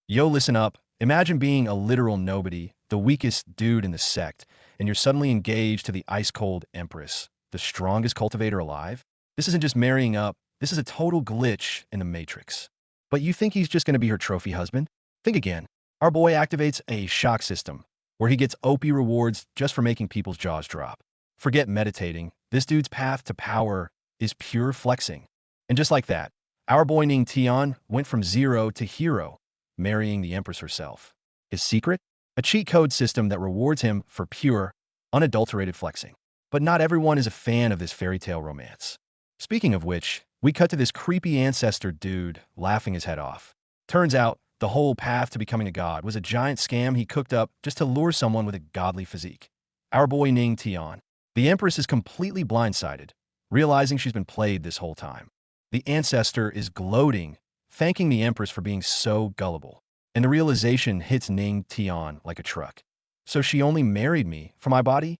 Yo, listen up. Imagine being a literal nobody, the weakest dude in the sect, and you're suddenly engaged to the ice-cold Empress, the strongest cultivator alive. This isn't just marrying up, this is a total glitch in the Matrix. But you think he's just going to be her trophy husband? Think again. Our boy activates a shock system, where he gets OP rewards just for making people's jaws drop. Forget meditating, this dude's path to power is pure flexing. And just like that, our boy Ning Tian went from zero to hero, marrying the Empress herself. His secret? A cheat code system that rewards him for pure, unadulterated flexing. But not everyone is a fan of this fairy tale romance. Speaking of which, we cut to this creepy ancestor dude laughing his head off. Turns out, the whole path to becoming a god was a giant scam he cooked up just to lure someone with a godly physique. Our boy Ning Tian. The Empress is completely blindsided, realizing she's been played this whole time. The ancestor is gloating, thanking the Empress for being so gullible. And the realization hits Ning Tian like a truck. So she only married me for my body?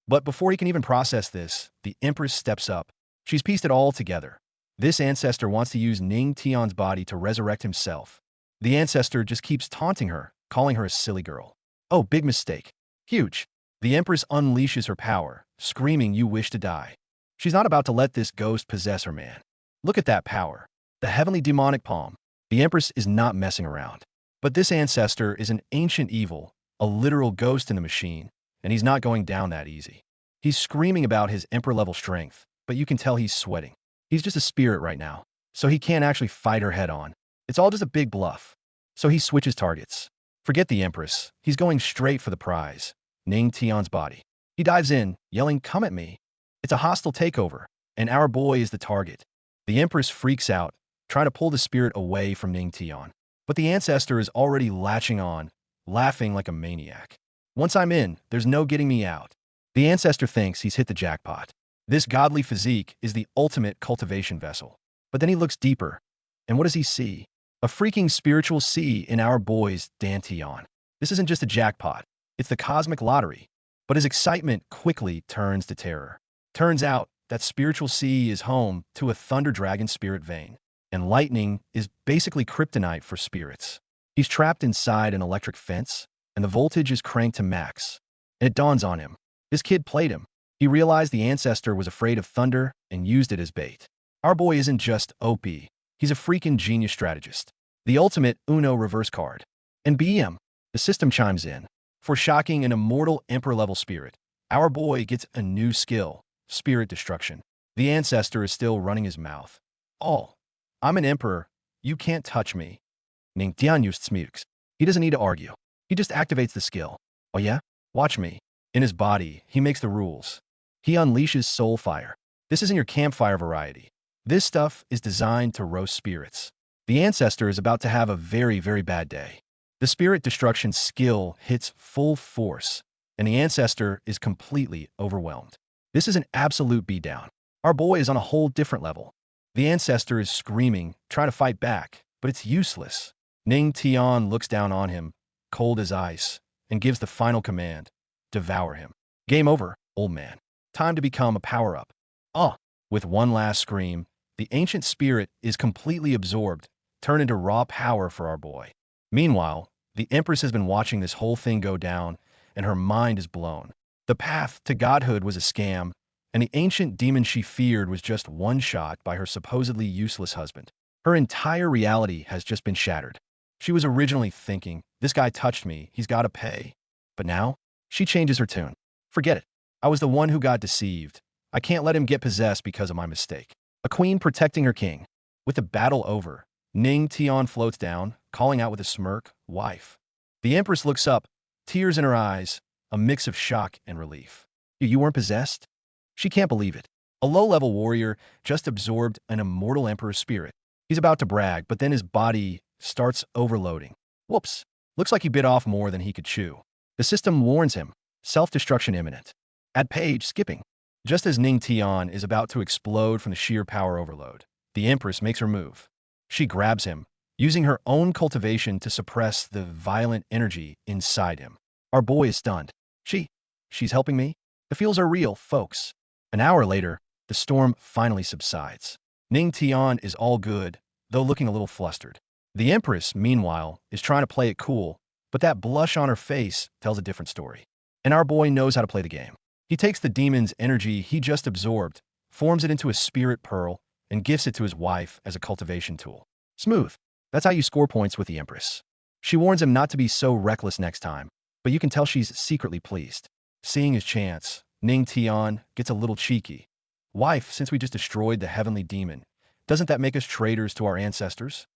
But before he can even process this, the Empress steps up. She's pieced it all together. This ancestor wants to use Ning Tian's body to resurrect himself. The ancestor just keeps taunting her, calling her a silly girl. Oh, big mistake. Huge. The Empress unleashes her power, screaming, "You wish to die." She's not about to let this ghost possess her man. Look at that power. The heavenly demonic palm. The Empress is not messing around. But this ancestor is an ancient evil, a literal ghost in the machine, and he's not going down that easy. He's screaming about his emperor-level strength, but you can tell he's sweating. He's just a spirit right now, so he can't actually fight her head-on. It's all just a big bluff. So he switches targets. Forget the Empress. He's going straight for the prize, Ning Tian's body. He dives in, yelling, "Come at me." It's a hostile takeover, and our boy is the target. The Empress freaks out, trying to pull the spirit away from Ning Tian. But the ancestor is already latching on, laughing like a maniac. Once I'm in, there's no getting me out. The ancestor thinks he's hit the jackpot. This godly physique is the ultimate cultivation vessel. But then he looks deeper. And what does he see? A freaking spiritual sea in our boy's Dantian. This isn't just a jackpot. It's the cosmic lottery. But his excitement quickly turns to terror. Turns out that spiritual sea is home to a thunder dragon spirit vein. And lightning is basically kryptonite for spirits. He's trapped inside an electric fence, and the voltage is cranked to max. And it dawns on him. This kid played him. He realized the ancestor was afraid of thunder and used it as bait. Our boy isn't just OP. He's a freaking genius strategist. The ultimate Uno reverse card. And BM, the system chimes in. For shocking an immortal emperor-level spirit, our boy gets a new skill, spirit destruction. The ancestor is still running his mouth. "Oh, I'm an emperor. You can't touch me." Ning Tian used smukes. He doesn't need to argue. He just activates the skill. "Oh yeah? Watch me." In his body, he makes the rules. He unleashes soul fire. This isn't your campfire variety. This stuff is designed to roast spirits. The ancestor is about to have a very, very bad day. The spirit destruction skill hits full force, and the ancestor is completely overwhelmed. This is an absolute beatdown. Our boy is on a whole different level. The ancestor is screaming, trying to fight back, but it's useless. Ning Tian looks down on him, cold as ice, and gives the final command: devour him. Game over, old man. Time to become a power-up. Ah! With one last scream, the ancient spirit is completely absorbed, turned into raw power for our boy. Meanwhile, the Empress has been watching this whole thing go down, and her mind is blown. The path to godhood was a scam, and the ancient demon she feared was just one shot by her supposedly useless husband. Her entire reality has just been shattered. She was originally thinking, "This guy touched me, he's got to pay." But now, she changes her tune. "Forget it. I was the one who got deceived. I can't let him get possessed because of my mistake." A queen protecting her king. With the battle over, Ning Tian floats down, calling out with a smirk, "Wife." The Empress looks up, tears in her eyes, a mix of shock and relief. "You weren't possessed?" She can't believe it. A low-level warrior just absorbed an immortal emperor's spirit. He's about to brag, but then his body starts overloading. Whoops. Looks like he bit off more than he could chew. The system warns him. Self-destruction imminent. At page skipping. Just as Ning Tian is about to explode from the sheer power overload, the Empress makes her move. She grabs him, using her own cultivation to suppress the violent energy inside him. Our boy is stunned. She's helping me? The feels are real, folks. An hour later, the storm finally subsides. Ning Tian is all good, though looking a little flustered. The Empress, meanwhile, is trying to play it cool, but that blush on her face tells a different story. And our boy knows how to play the game. He takes the demon's energy he just absorbed, forms it into a spirit pearl, and gifts it to his wife as a cultivation tool. Smooth. That's how you score points with the Empress. She warns him not to be so reckless next time, but you can tell she's secretly pleased. Seeing his chance, Ning Tian gets a little cheeky. Wife, since we just destroyed the heavenly demon, doesn't that make us traitors to our ancestors?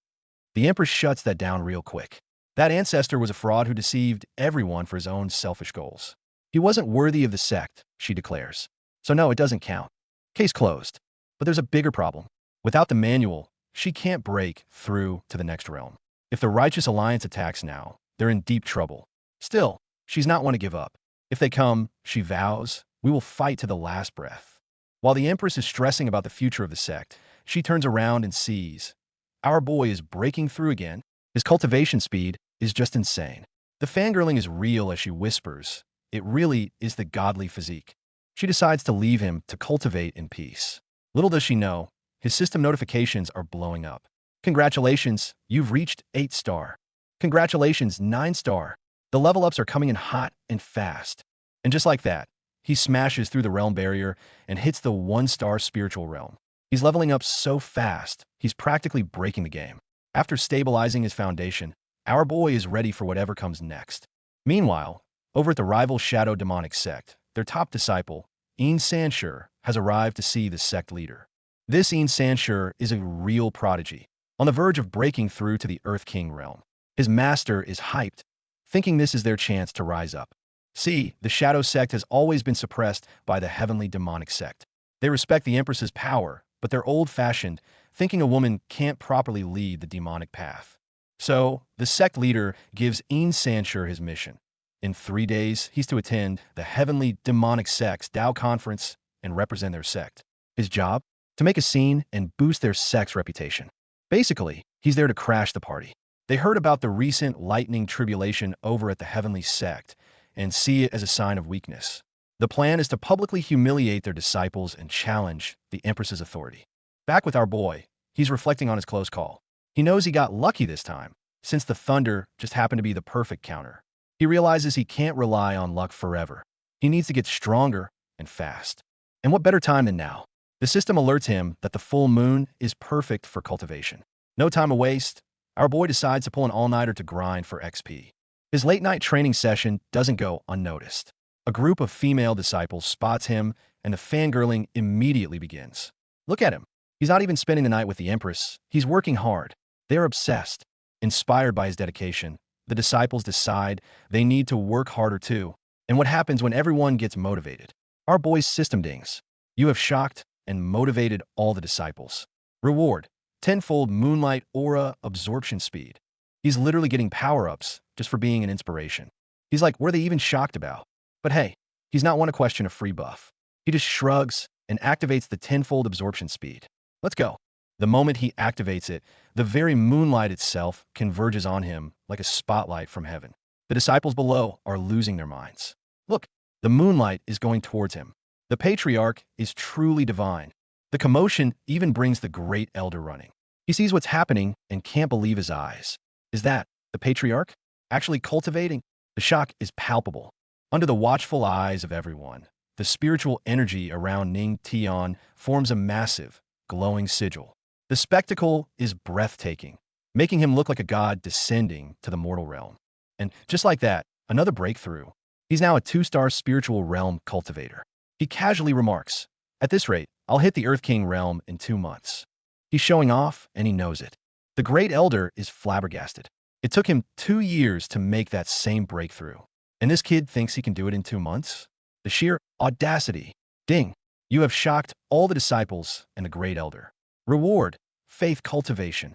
The Empress shuts that down real quick. That ancestor was a fraud who deceived everyone for his own selfish goals. He wasn't worthy of the sect, she declares. So no, it doesn't count. Case closed. But there's a bigger problem. Without the manual, she can't break through to the next realm. If the Righteous Alliance attacks now, they're in deep trouble. Still, she's not one to give up. If they come, she vows, we will fight to the last breath. While the Empress is stressing about the future of the sect, she turns around and sees our boy is breaking through again. His cultivation speed is just insane. The fangirling is real as she whispers, it really is the godly physique. She decides to leave him to cultivate in peace. Little does she know, his system notifications are blowing up. Congratulations, you've reached 8-star. Congratulations, 9-star. The level ups are coming in hot and fast. And just like that, he smashes through the realm barrier and hits the 1-star spiritual realm. He's leveling up so fast, he's practically breaking the game. After stabilizing his foundation, our boy is ready for whatever comes next. Meanwhile, over at the rival Shadow Demonic sect, their top disciple, Een Sanshur, has arrived to see the sect leader. This Een Sanshur is a real prodigy, on the verge of breaking through to the Earth King realm. His master is hyped, thinking this is their chance to rise up. See, the Shadow sect has always been suppressed by the Heavenly Demonic sect. They respect the Empress's power, but they're old-fashioned, thinking a woman can't properly lead the demonic path. So, the sect leader gives Een Sanshur his mission. In 3 days, he's to attend the Heavenly Demonic Sect's Tao Conference and represent their sect. His job? To make a scene and boost their sect's reputation. Basically, he's there to crash the party. They heard about the recent lightning tribulation over at the Heavenly Sect and see it as a sign of weakness. The plan is to publicly humiliate their disciples and challenge the Empress's authority. Back with our boy, he's reflecting on his close call. He knows he got lucky this time, since the thunder just happened to be the perfect counter. He realizes he can't rely on luck forever. He needs to get stronger and fast. And what better time than now? The system alerts him that the full moon is perfect for cultivation. No time to waste, our boy decides to pull an all-nighter to grind for XP. His late-night training session doesn't go unnoticed. A group of female disciples spots him, and the fangirling immediately begins. Look at him. He's not even spending the night with the Empress. He's working hard. They're obsessed. Inspired by his dedication, the disciples decide they need to work harder too. And what happens when everyone gets motivated? Our boy's system dings. You have shocked and motivated all the disciples. Reward: tenfold moonlight aura absorption speed. He's literally getting power-ups just for being an inspiration. He's like, what are they even shocked about? But hey, he's not one to question a free buff. He just shrugs and activates the tenfold absorption speed. Let's go. The moment he activates it, the very moonlight itself converges on him like a spotlight from heaven. The disciples below are losing their minds. Look, the moonlight is going towards him. The patriarch is truly divine. The commotion even brings the great elder running. He sees what's happening and can't believe his eyes. Is that the patriarch actually cultivating? The shock is palpable. Under the watchful eyes of everyone, the spiritual energy around Ning Tian forms a massive, glowing sigil. The spectacle is breathtaking, making him look like a god descending to the mortal realm. And just like that, another breakthrough. He's now a 2-star spiritual realm cultivator. He casually remarks, at this rate, I'll hit the Earth King realm in 2 months. He's showing off, and he knows it. The Great Elder is flabbergasted. It took him 2 years to make that same breakthrough. And this kid thinks he can do it in 2 months? The sheer audacity. Ding. You have shocked all the disciples and the Great Elder. Reward: faith cultivation.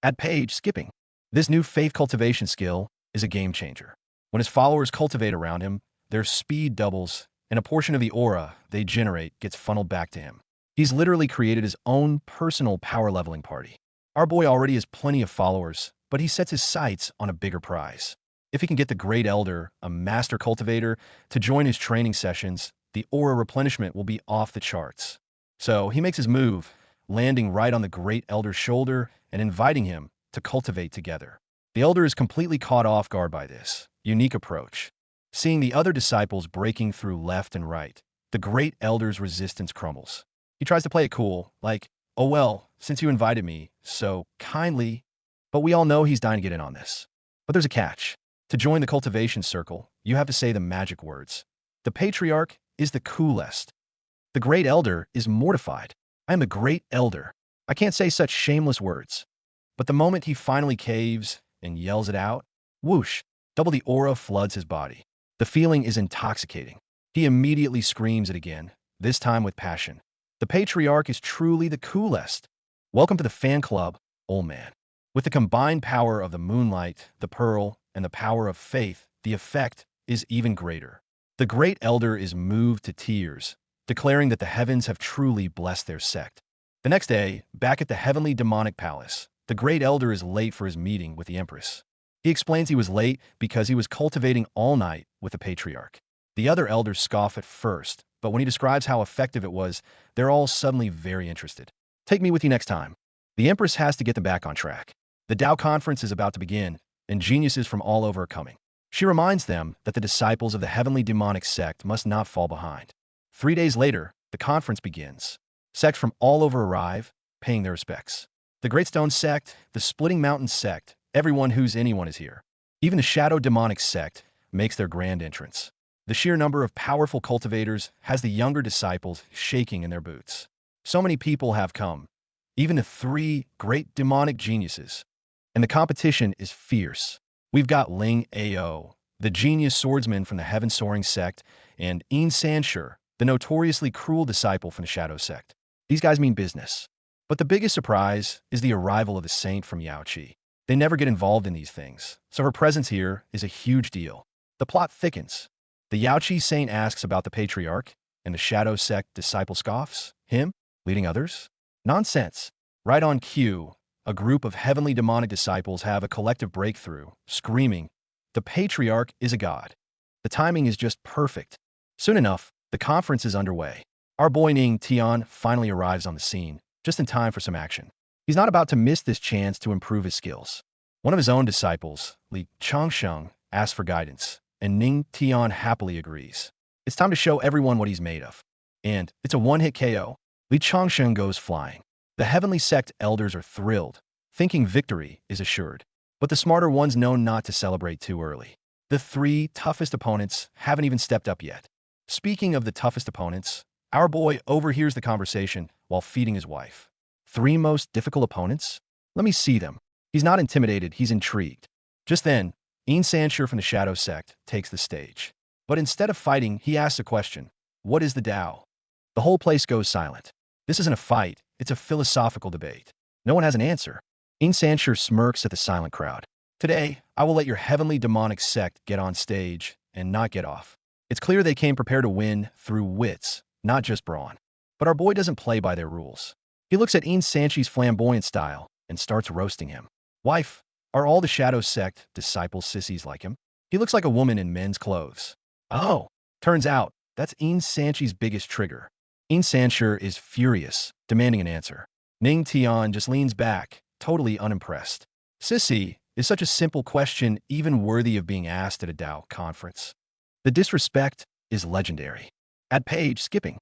At page skipping. This new faith cultivation skill is a game changer. When his followers cultivate around him, their speed doubles, and a portion of the aura they generate gets funneled back to him. He's literally created his own personal power leveling party. Our boy already has plenty of followers, but he sets his sights on a bigger prize. If he can get the Great Elder, a master cultivator, to join his training sessions, the aura replenishment will be off the charts. So he makes his move, landing right on the Great Elder's shoulder and inviting him to cultivate together. The elder is completely caught off guard by this unique approach. Seeing the other disciples breaking through left and right, the great elder's resistance crumbles. He tries to play it cool, like, oh well, since you invited me, so kindly, but we all know he's dying to get in on this. But there's a catch. To join the cultivation circle, you have to say the magic words. The patriarch is the coolest. The great elder is mortified. I am the great elder. I can't say such shameless words. But the moment he finally caves and yells it out, whoosh, double the aura floods his body. The feeling is intoxicating. He immediately screams it again, this time with passion. The patriarch is truly the coolest. Welcome to the fan club, old man. With the combined power of the moonlight, the pearl, and the power of faith, the effect is even greater. The great elder is moved to tears, declaring that the heavens have truly blessed their sect. The next day, back at the heavenly demonic palace, the great elder is late for his meeting with the Empress. He explains he was late because he was cultivating all night with the patriarch. The other elders scoff at first, but when he describes how effective it was, they're all suddenly very interested. Take me with you next time. The Empress has to get them back on track. The Tao conference is about to begin, and geniuses from all over are coming. She reminds them that the disciples of the heavenly demonic sect must not fall behind. 3 days later, the conference begins. Sects from all over arrive, paying their respects. The Great Stone sect, the Splitting Mountain sect, everyone who's anyone is here. Even the Shadow Demonic sect makes their grand entrance. The sheer number of powerful cultivators has the younger disciples shaking in their boots. So many people have come, even the 3 great demonic geniuses. And the competition is fierce. We've got Ling Ao, the genius swordsman from the Heaven Soaring sect, and Een Sanshur, the notoriously cruel disciple from the Shadow sect. These guys mean business. But the biggest surprise is the arrival of the saint from Yaoqi. They never get involved in these things, so her presence here is a huge deal. The plot thickens. The Yaoqi saint asks about the patriarch, and the Shadow sect disciple scoffs. Him? Leading others? Nonsense. Right on cue, a group of heavenly demonic disciples have a collective breakthrough, screaming, the patriarch is a god. The timing is just perfect. Soon enough, the conference is underway. Our boy Ning Tian finally arrives on the scene, just in time for some action. He's not about to miss this chance to improve his skills. One of his own disciples, Li Changsheng, asks for guidance, and Ning Tian happily agrees. It's time to show everyone what he's made of. And it's a one-hit KO. Li Changsheng goes flying. The heavenly sect elders are thrilled, thinking victory is assured. But the smarter ones know not to celebrate too early. The 3 toughest opponents haven't even stepped up yet. Speaking of the toughest opponents, our boy overhears the conversation while feeding his wife. 3 most difficult opponents? Let me see them. He's not intimidated, he's intrigued. Just then, Een Sanshur from the Shadow sect takes the stage. But instead of fighting, he asks a question. What is the Tao? The whole place goes silent. This isn't a fight, it's a philosophical debate. No one has an answer. Een Sanshur smirks at the silent crowd. Today, I will let your heavenly demonic sect get on stage and not get off. It's clear they came prepared to win through wits, not just brawn. But our boy doesn't play by their rules. He looks at Een Sanchi's flamboyant style and starts roasting him. Wife, are all the Shadow sect disciples sissies like him? He looks like a woman in men's clothes. Oh, turns out that's Een Sanchi's biggest trigger. Een Sanshur is furious, demanding an answer. Ning Tian just leans back, totally unimpressed. Sissy is such a simple question, even worthy of being asked at a Tao conference. The disrespect is legendary. At page skipping.